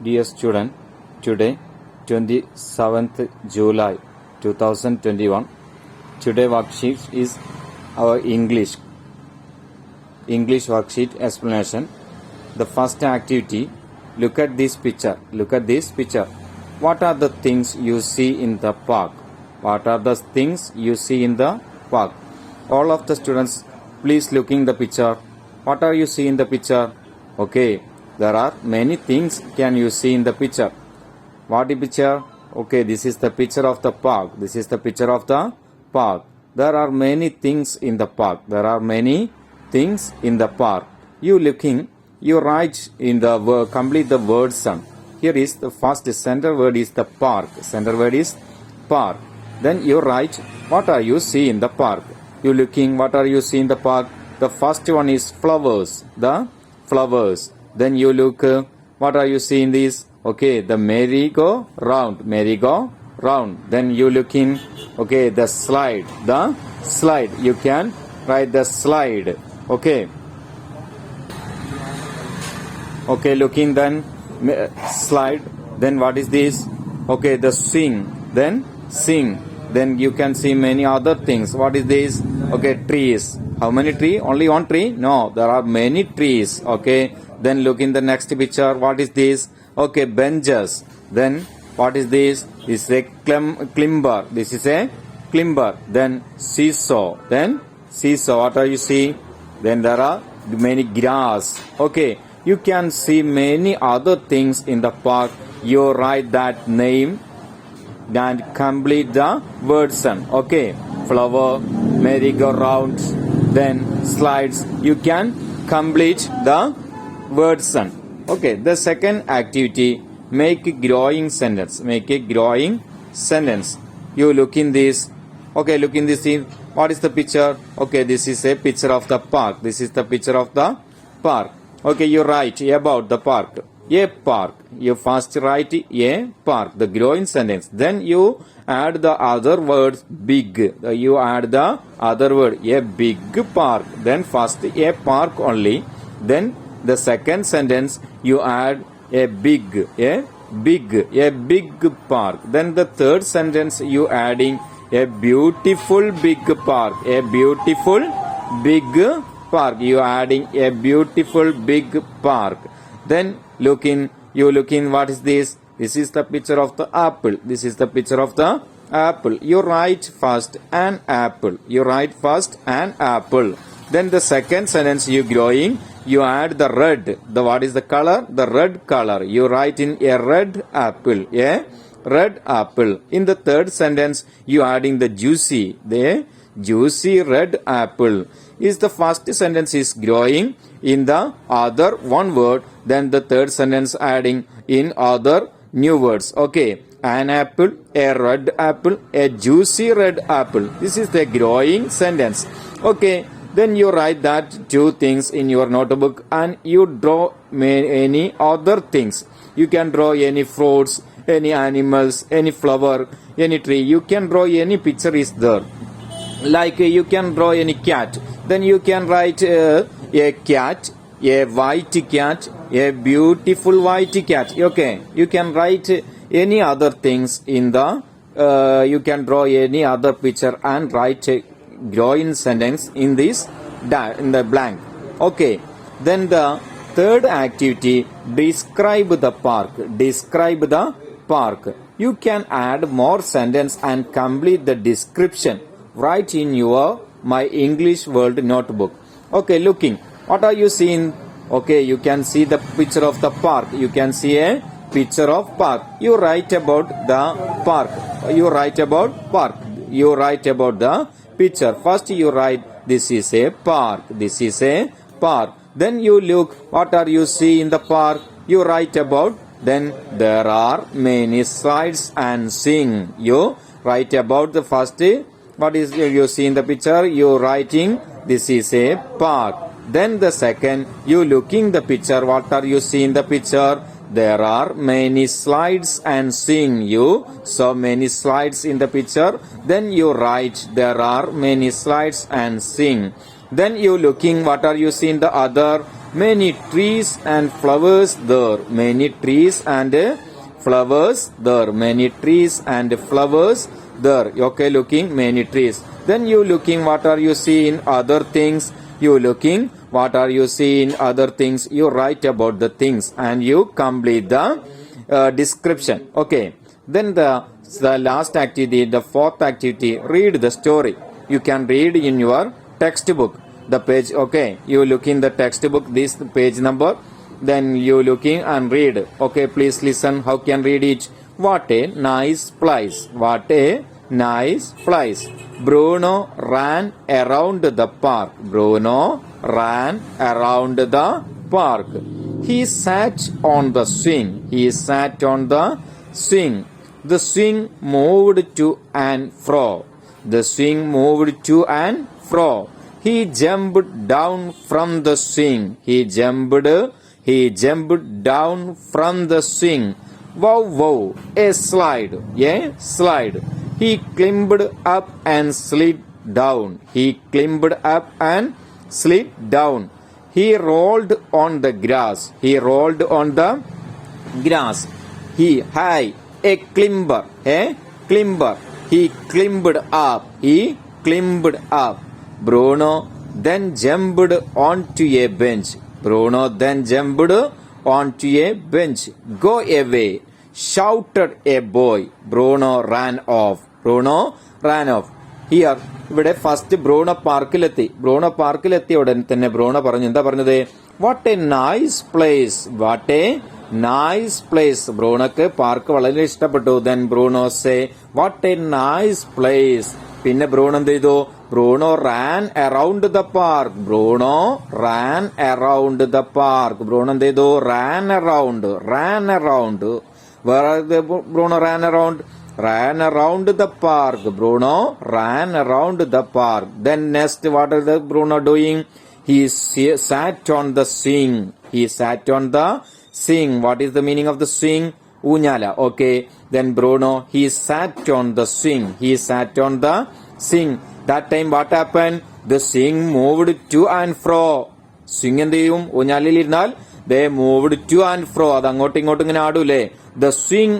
Dear student, today 27th July 2021. Today worksheet is our English worksheet explanation. The first activity, look at this picture. Look at this picture. What are the things you see in the park? What are the things you see in the park? All of the students, please looking the picture. What are you see in the picture? Okay, there are many things can you see in the picture. What is picture? Okay, this is the picture of the park. This is the picture of the park. There are many things in the park. There are many things in the park. You looking, you write in the word, complete the word sum. Here is the first center word is the park. Center word is park. Then you write, what are you see in the park? You looking, what are you see in the park? The first one is flowers. The flowers. Then you look, what are you seeing this? Okay, the merry-go-round. Then you looking, okay, the slide. The slide. You can write the slide. Okay. Okay, looking then slide. Then what is this? Okay, the sing. Then sing. Then you can see many other things. What is this? Okay, trees. How many trees? Only one tree? No, there are many trees. Okay. Then look in the next picture. What is this? Okay, benches. Then what is this? This is a climber. This is a climber. Then seesaw. Then seesaw. What are you see? Then there are many grass. Okay. You can see many other things in the park. You write that name and complete the word sum. Okay. Flower, merry-go-round, then slides. You can complete the word sum. Okay. The second activity, make a growing sentence. Make a growing sentence. You look in this. Okay. Look in this scene. What is the picture? Okay. This is a picture of the park. This is the picture of the park. Okay. You write about the park. A park. You first write a park, the growing sentence. Then you add the other words big. You add the other word a big park. Then first a park only. Then the second sentence you add a big park. Then the third sentence you adding a beautiful big park. A beautiful big park. You adding a beautiful big park. Then you look in what is this? This is the picture of the apple. This is the picture of the apple. You write first an apple. You write first an apple. Then the second sentence you growing, you add the red. The what is the color? The red color. You write in a red apple. A red apple. In the third sentence you adding the juicy red apple. Is the first sentence is growing in the other one word, then the third sentence adding in other new words. Okay, an apple, a red apple, a juicy red apple. This is the growing sentence. Okay, then you write that two things in your notebook and you draw any other things. You can draw any fruits, any animals, any flower, any tree. You can draw any picture is there. Like you can draw any cat. Then you can write a cat, a white cat, a beautiful white cat. Okay. You can write any other things in the, you can draw any other picture and write a growing sentence in this, in the blank. Okay. Then the third activity, describe the park. Describe the park. You can add more sentence and complete the description. Write in your My English World notebook. Okay, looking. What are you seeing? Okay, you can see the picture of the park. You can see a picture of park. You write about the park. You write about park. You write about the picture. First you write, this is a park. This is a park. Then you look, what are you see in the park? You write about, then there are many slides and sing. You write about the first. What is you see in the picture? You writing, this is a park. Then the second, you looking the picture. What are you see in the picture? There are many slides and sing. You saw many slides in the picture. Then you write, there are many slides and sing. Then you looking, what are you see in the other? Many trees and flowers there. Many trees and flowers there. Many trees and flowers there. Okay, looking many trees. Then you looking what are you see in other things. You looking what are you see in other things. You write about the things and you complete the description. Okay. Then the last activity, the fourth activity, read the story. You can read in your textbook the page. Okay, you look in the textbook this page number, then you looking and read. Okay, please listen how can read it. What a nice place. What a nice place. Bruno ran around the park. Bruno ran around the park. He sat on the swing. He sat on the swing. The swing moved to and fro. The swing moved to and fro. He jumped down from the swing. He jumped down from the swing. Wow, wow, a slide. Yeah, slide. He climbed up and slid down. He climbed up and slid down. He rolled on the grass. He rolled on the grass. He high. A climber, a climber. He climbed up. He climbed up. Bruno then jumped onto a bench. Bruno then jumped onto a bench. Go away, shouted a boy. Bruno ran off. Bruno ran off. Here, ഇവിടെ first Bruno പാർക്കിലെത്തി. Bruno പാർക്കിലെത്തിയ ഉടൻ തന്നെ Bruno പറഞ്ഞു, എന്താ പറഞ്ഞത്? What a nice place. What a nice place. ബ്രൂണോക്ക് park വളരെ ഇഷ്ടപ്പെട്ടു. Then Bruno say what a nice place. പിന്നെ ബ്രൂണോ എന്ത് ചെയ്തു? Bruno ran around the park. Bruno ran around the park. Bruno എന്ത് ചെയ്തു? Ran around. Ran around. വേറെ Bruno ran around. Ran around the park. Bruno ran around the park. Then next, what is the Bruno doing? He sat on the swing. He sat on the swing. What is the meaning of the swing? Unyala. Okay. Then Bruno, he sat on the swing. He sat on the swing. That time what happened? The swing moved to and fro. Swing എന്ത് ചെയ്യും? ഊഞ്ഞാലിൽ ഇരുന്നാൽ they moved to and fro. അത് അങ്ങോട്ടും ഇങ്ങോട്ടും ഇങ്ങനെ ആടൂലേ? The swing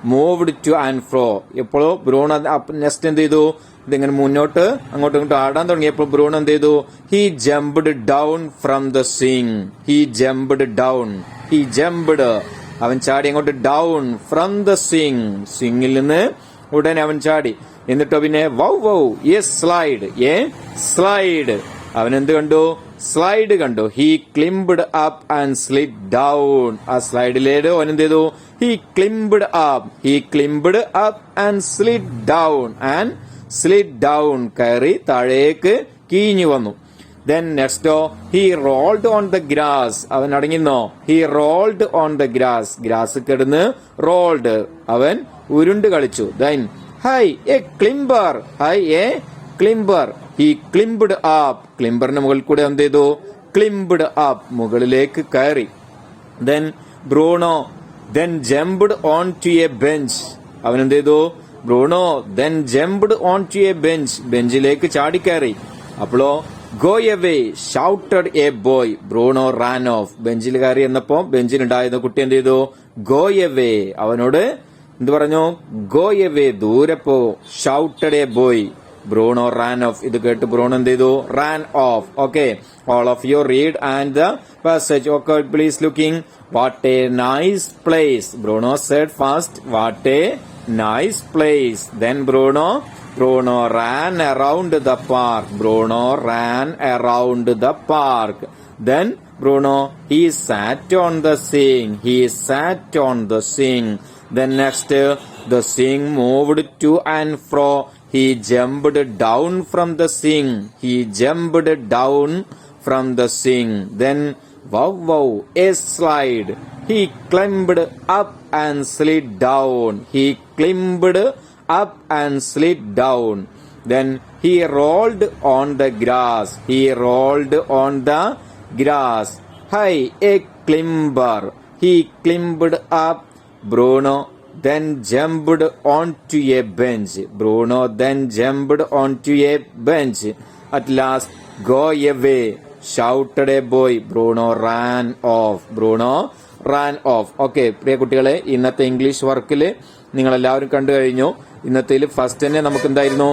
moved to and ഫ്രോ. എപ്പോഴോ Bruno next എന്ത് ചെയ്തു? ഇതിങ്ങനെ മുന്നോട്ട് അങ്ങോട്ടും ഇങ്ങോട്ടും ആടാൻ തുടങ്ങിയപ്പോൾ ബ്രൂണോ എന്ത് ചെയ്തു? He jumped down from the swing. He jumped down. He jumped, അവൻ ചാടി അങ്ങോട്ട് ഡൗൺ ഫ്രം ദ സ്വിംഗ്. സ്വിംഗിൽ നിന്ന് ഉടനെ അവൻ ചാടി. എന്നിട്ടോ പിന്നെ wow wow a slide. A slide. അവൻ എന്ത് കണ്ടു? സ്ലൈഡ് കണ്ടു. He climbed up and slid down. ആ സ്ലൈഡിലേത് അവൻ എന്ത് ചെയ്തു? He climbed up. He climbed up and slid down. And slid down. കയറി താഴേക്ക് കീഞ്ഞു വന്നു. Then next, he rolled on the grass. അവൻ അടങ്ങിന്നോ? He rolled on the grass. Grass കിടന്ന് rolled. അവൻ ഉരുണ്ട് കളിച്ചു. Then, hi, a climber. Hi, a climber. He climbed up. ക്ലിംബറിന് മുകളിൽ കൂടെ എന്ത് ചെയ്തു? Climbed up. മുകളിലേക്ക് കയറി. Then, Bruno then jumped onto a bench. അവൻ എന്ത് ചെയ്തു? Bruno then jumped onto a bench. ബെഞ്ചിലേക്ക് ചാടിക്കയറി. അപ്പോഴോ go away, shouted a boy. Bruno ran off. ബെഞ്ചിൽ കയറി എന്നപ്പോ ബെഞ്ചിലുണ്ടായിരുന്ന കുട്ടി എന്ത് ചെയ്തു? go away. അവനോട് എന്ത് പറഞ്ഞു? go away, ദൂരെ പോ. shouted a boy. Bruno ran off. ഇത് കേട്ട് ബ്രൂണോ എന്ത് ചെയ്തു? ran off. Okay, all of you read and the passage. Okay, please looking. What a nice place. Bruno said first, what a nice place. Then Bruno ran around the park. Bruno ran around the park. Then Bruno, he sat on the swing. He sat on the swing. Then next, the swing moved to and fro. He jumped down from the swing. He jumped down from the swing. Then wow, wow, a slide. He climbed up and slid down. He climbed up and slid down. Then he rolled on the grass. He rolled on the grass. Hi, a climber. He climbed up. Bruno then jumped onto a bench. Bruno then jumped onto a bench. At last, go away, shouted a boy. Bruno ran off. Bruno ran off. Okay, പ്രിയ കുട്ടികളെ, ഇന്നത്തെ English വർക്കിൽ നിങ്ങൾ എല്ലാവരും കണ്ടു കഴിഞ്ഞു. ഇന്നത്തേൽ first തന്നെ നമുക്ക് എന്തായിരുന്നു,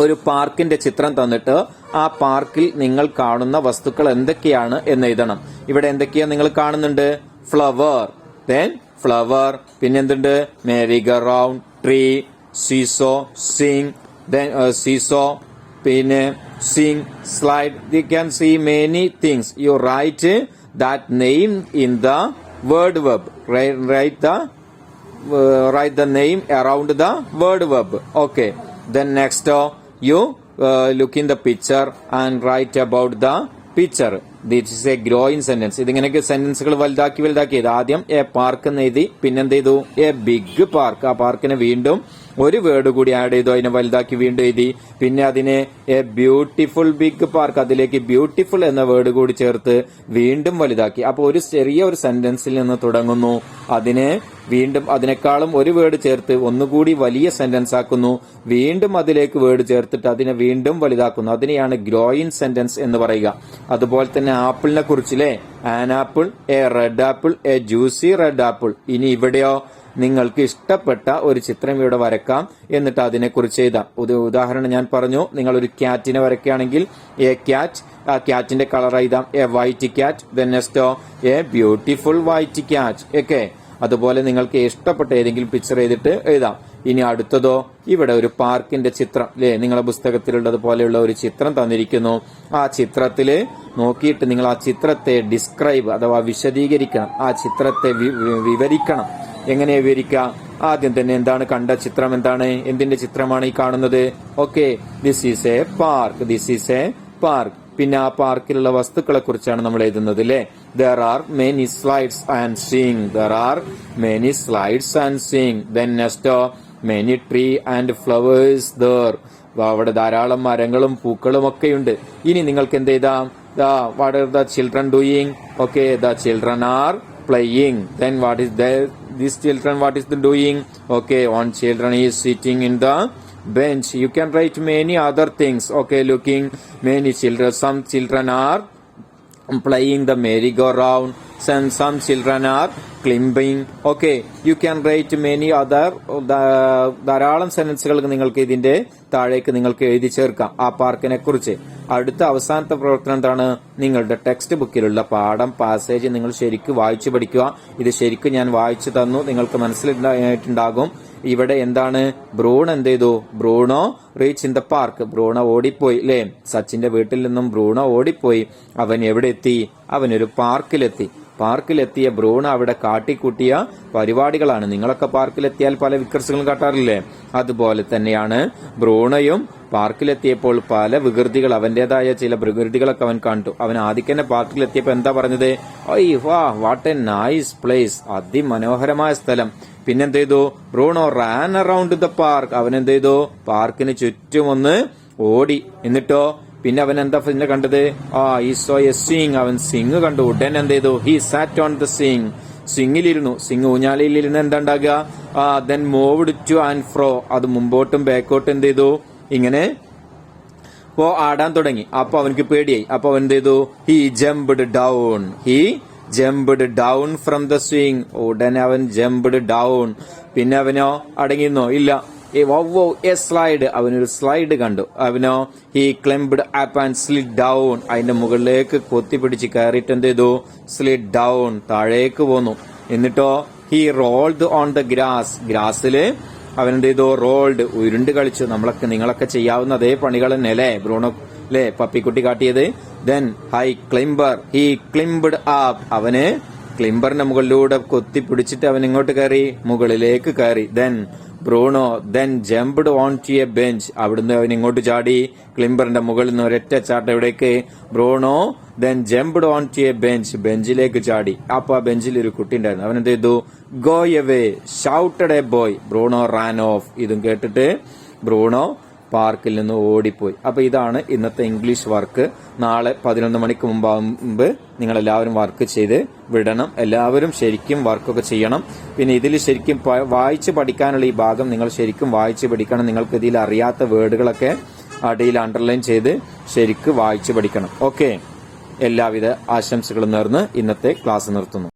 ഒരു പാർക്കിന്റെ ചിത്രം തന്നിട്ട് ആ പാർക്കിൽ നിങ്ങൾ കാണുന്ന വസ്തുക്കൾ എന്തൊക്കെയാണ് എന്ന് എഴുതണം. ഇവിടെ എന്തൊക്കെയാ നിങ്ങൾ കാണുന്നുണ്ട്? ഫ്ലവർ, ദെൻ ഫ്ലവർ, പിന്നെ എന്തുണ്ട്? Merry go round, tree, seesaw, swing, then seesaw, പിന്നെ swing, slide. You can see many things. You write that name in the word verb. Write the name around the word verb. Okay, then next you look in the picture and write about the picture. This is a growing sentence. ഇതിങ്ങനെയൊക്കെ സെന്റൻസുകൾ വലുതാക്കി ആദ്യം a park എന്ന് എഴുതി, പിന്നെന്ത് ചെയ്തു? A big park. ആ പാർക്കിനെ വീണ്ടും ഒരു വേർഡ് കൂടി ആഡ് ചെയ്തു, അതിനെ വലുതാക്കി വീണ്ടും എഴുതി. പിന്നെ അതിനെ എ ബ്യൂട്ടിഫുൾ ബിഗ് പാർക്ക്, അതിലേക്ക് ബ്യൂട്ടിഫുൾ എന്ന വേർഡ് കൂടി ചേർത്ത് വീണ്ടും വലുതാക്കി. അപ്പോൾ ഒരു ചെറിയ ഒരു സെന്റൻസിൽ നിന്ന് തുടങ്ങുന്നു, അതിനെ വീണ്ടും അതിനേക്കാളും ഒരു വേർഡ് ചേർത്ത് ഒന്നുകൂടി വലിയ സെന്റൻസ് ആക്കുന്നു, വീണ്ടും അതിലേക്ക് വേർഡ് ചേർത്തിട്ട് അതിനെ വീണ്ടും വലുതാക്കുന്നു. അതിനെയാണ് ഗ്രോയിങ് സെന്റൻസ് എന്ന് പറയുക. അതുപോലെ തന്നെ ആപ്പിളിനെ കുറിച്ചില്ലേ, an apple, a red apple, a juicy red apple. ഇനി ഇവിടെയോ നിങ്ങൾക്ക് ഇഷ്ടപ്പെട്ട ഒരു ചിത്രം ഇവിടെ വരക്കാം, എന്നിട്ട് അതിനെക്കുറിച്ച് എഴുതാം. ഉദാഹരണം ഞാൻ പറഞ്ഞു, നിങ്ങൾ ഒരു ക്യാറ്റിനെ വരയ്ക്കുകയാണെങ്കിൽ എ ക്യാറ്റ്, ആ ക്യാറ്റിന്റെ കളർ എഴുതാം A white cat, then Nexto A beautiful white cat. Okay, അതുപോലെ നിങ്ങൾക്ക് ഇഷ്ടപ്പെട്ട ഏതെങ്കിലും പിക്ചർ ചെയ്തിട്ട് എഴുതാം. ഇനി അടുത്തതോ, ഇവിടെ ഒരു പാർക്കിന്റെ ചിത്രം അല്ലേ, നിങ്ങളുടെ പുസ്തകത്തിലുള്ളത് പോലെയുള്ള ഒരു ചിത്രം തന്നിരിക്കുന്നു. ആ ചിത്രത്തില് നോക്കിയിട്ട് നിങ്ങൾ ആ ചിത്രത്തെ ഡിസ്ക്രൈബ് അഥവാ വിശദീകരിക്കണം, ആ ചിത്രത്തെ വിവരിക്കണം. എങ്ങനെ വിവരിക്കാം? ആദ്യം തന്നെ എന്താണ് കണ്ട ചിത്രം, എന്താണ്, എന്തിന്റെ ചിത്രമാണ് ഈ കാണുന്നത്? Okay, this is A park, this is A park. പിന്നെ ആ പാർക്കിലുള്ള വസ്തുക്കളെ കുറിച്ചാണ് നമ്മൾ എഴുതുന്നത് അല്ലേ. There are many slides and swing. There are many slides and swing. Then next, many tree and flowers there. അവിടെ ധാരാളം മരങ്ങളും പൂക്കളും ഒക്കെയുണ്ട്. ഇനി നിങ്ങൾക്ക് എന്ത് ചെയ്താം? What are the children doing? Okay, the children are playing. Then what is these children, what is the doing? Okay, one children is sitting in the bench. You can write many other things. Okay, looking many children. Some children are playing the merry-go-round. Some children are climbing. Okay, you can write many other ധാരാളം സെന്റൻസുകൾ നിങ്ങൾക്ക് ഇതിന്റെ താഴേക്ക് നിങ്ങൾക്ക് എഴുതി ചേർക്കാം ആ പാർക്കിനെ കുറിച്ച്. അടുത്ത അവസാനത്തെ പ്രവർത്തനം എന്താണ്? നിങ്ങളുടെ ടെക്സ്റ്റ് ബുക്കിലുള്ള പാഠം പാസേജ് നിങ്ങൾ ശരിക്കും വായിച്ചു പഠിക്കുക. ഇത് ശരിക്കും ഞാൻ വായിച്ചു തന്നു, നിങ്ങൾക്ക് മനസ്സിലായിട്ടുണ്ടാകും. ഇവിടെ എന്താണ്? ബ്രൂണോ എന്ത് ചെയ്തു? Bruno reach in the park. Bruno ഓടിപ്പോയി അല്ലേ, സച്ചിന്റെ വീട്ടിൽ നിന്നും ബ്രൂണോ ഓടിപ്പോയി. അവൻ എവിടെ എത്തി? അവനൊരു പാർക്കിലെത്തി. പാർക്കിലെത്തിയ ബ്രൂണോ അവിടെ കാട്ടിക്കൂട്ടിയ പരിപാടികളാണ്. നിങ്ങളൊക്കെ പാർക്കിലെത്തിയാൽ പല വികൃതികളും കാട്ടാറില്ലേ? അതുപോലെ തന്നെയാണ് ബ്രൂണോയും പാർക്കിലെത്തിയപ്പോൾ പല വികൃതികൾ, അവന്റേതായ ചില വികൃതികളൊക്കെ അവൻ കണ്ടു. അവൻ ആദ്യം തന്നെ പാർക്കിലെത്തിയപ്പോ എന്താ പറഞ്ഞത്? ഓയ് വാ, വാട്ട് എ നൈസ് പ്ലേസ്, അതിമനോഹരമായ സ്ഥലം. പിന്നെന്ത് ചെയ്തു? Bruno ran around the park. അവൻ എന്ത് ചെയ്തു? പാർക്കിന് ചുറ്റും ഒന്ന് ഓടി. എന്നിട്ടോ പിന്നെ അവൻ എന്താ പിന്നെ കണ്ടത്? ഈ സോ എ സിംഗ്, അവൻ സിംഗ് കണ്ടു. ഉടൻ എന്ത് ചെയ്തു? He sat on the swing, സിംഗിലിരുന്നു. സിംഗ് ഊഞ്ഞാലയിലിരുന്ന് എന്താ ഉണ്ടാകുക? Then moved to and fro, അത് മുമ്പോട്ടും ബാക്കോട്ടും എന്ത് ചെയ്തു? ഇങ്ങനെ ആടാൻ തുടങ്ങി. അപ്പൊ അവനക്ക് പേടിയായി. അപ്പൊ അവൻ എന്ത് ചെയ്തു? He jumped down from the swing. ഉടനെ അവൻ ജംപ്ഡ് ഡൗൺ. പിന്നെ അവനോ അടങ്ങിയിരുന്നോ? ഇല്ല. എ സ്ലൈഡ്, അവനൊരു സ്ലൈഡ് കണ്ടു. അവനോ he climbed up and slid down, അതിന്റെ മുകളിലേക്ക് കൊത്തിപ്പിടിച്ച് കയറിയിട്ട് എന്ത് ചെയ്തു? സ്ലിഡ് ഡൗൺ, താഴേക്ക് പോന്നു. എന്നിട്ടോ ഹി റോൾഡ് ഓൺ ദ ഗ്രാസില് അവൻ എന്ത് ചെയ്തു? റോൾഡ്, ഉരുണ്ട് കളിച്ചു. നിങ്ങളൊക്കെ ചെയ്യാവുന്ന അതേ പണികൾ തന്നെ അല്ലേ ബ്രൂണോ അല്ലേ പപ്പിക്കുട്ടി കാട്ടിയത്. Then high climber, he climbed up, അവന് ക്ലിംബറിന്റെ മുകളിലൂടെ കൊത്തിപ്പിടിച്ചിട്ട് അവൻ ഇങ്ങോട്ട് കയറി, മുകളിലേക്ക് കയറി. Then Bruno jumped on to a bench, അവിടുന്ന് അവൻ ഇങ്ങോട്ട് ചാടി, ക്ലിംബറിന്റെ മുകളിൽ നിന്ന് ഒരൊറ്റ ചാട്ടം എവിടേക്ക്? Bruno jumped on to a bench, ബെഞ്ചിലേക്ക് ചാടി. അപ്പൊ ആ ബെഞ്ചിൽ ഒരു കുട്ടി ഉണ്ടായിരുന്നു. അവൻ എന്ത് ചെയ്തു? Go away, shouted A boy. Bruno Rann of. ഇതും കേട്ടിട്ട് ബ്രൂണോ പാർക്കിൽ നിന്ന് ഓടിപ്പോയി. അപ്പൊ ഇതാണ് ഇന്നത്തെ ഇംഗ്ലീഷ് വർക്ക്. നാളെ 11 മണിക്ക് മുമ്പ് നിങ്ങൾ എല്ലാവരും വർക്ക് ചെയ്ത് വിടണം. എല്ലാവരും ശരിക്കും വർക്കൊക്കെ ചെയ്യണം. പിന്നെ ഇതിൽ ശരിക്കും വായിച്ച് പഠിക്കാനുള്ള ഈ ഭാഗം നിങ്ങൾ ശരിക്കും വായിച്ച് പഠിക്കണം. നിങ്ങൾക്ക് ഇതിൽ അറിയാത്ത വേർഡുകളൊക്കെ അടിയിൽ അണ്ടർലൈൻ ചെയ്ത് ശരിക്കും വായിച്ച് പഠിക്കണം. ഓക്കെ. എല്ലാവിധ ആശംസകളും നേർന്ന് ഇന്നത്തെ ക്ലാസ് നിർത്തുന്നു.